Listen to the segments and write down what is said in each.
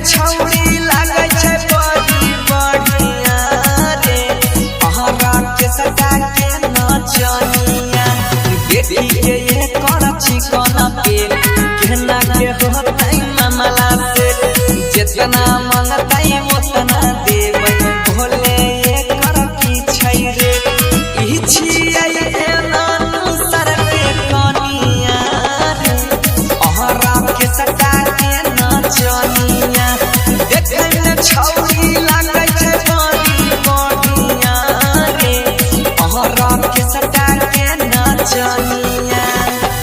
छौड़ी लागे छै बड़ी बढ़िया रे अहरा के सटा के नचनिया बेटी के ये करछि कोना पे केना के होतै मामला से जितना मंगतै उतना देबै भोले ये कर की छै रे ई छियै एनानु सर के कनिया रे अहरा के सटा के नचनिया देखै में छौड़ी लागे छै बड़ी बढ़िया रे अहरा के सटा के नचनिया।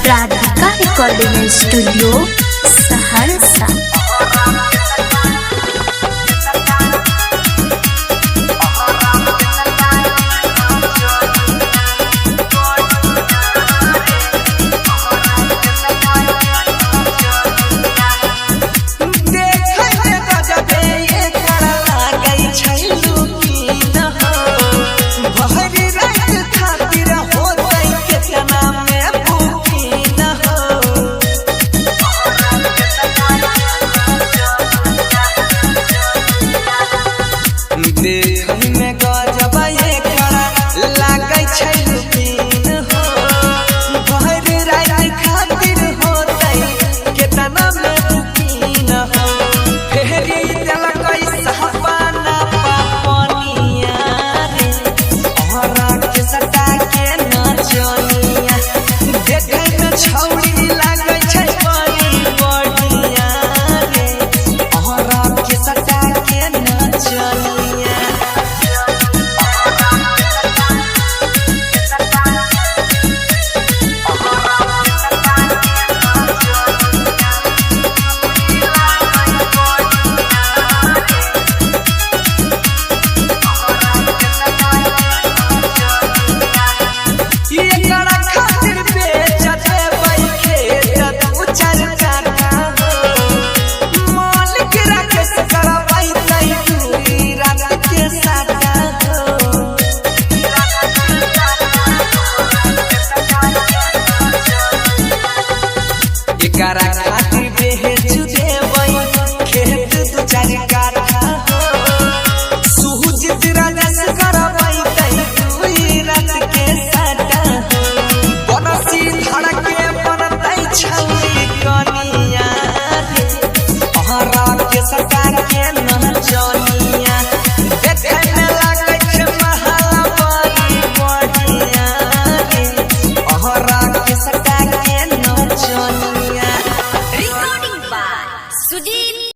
Radhika recording studio Saharsa. देखै में गजब एकरा लागै छै लुकीन हो भरि राति खातिर होतै केतना में बुकीन हो फेरी देलकै सहबाना पापनिया रे अहरा के सटा के नचनिया देखै में छौड़ी लागै छै बड़ी बढ़िया रे अहरा के सटा के नचनिया। एकरा खातिर बेचत बैठे दू चार काका हो मालिक राकेश करबै तै दूरी रात के साटा हो एकरा खातिर बेच देबै खेत दू चार काका हो सुहुजित राजेश करबै तै दूरी रात के साटा हो बनसी धड़के बनतै छौड़ी कनिया रे अहरा के सटा के नचनिया।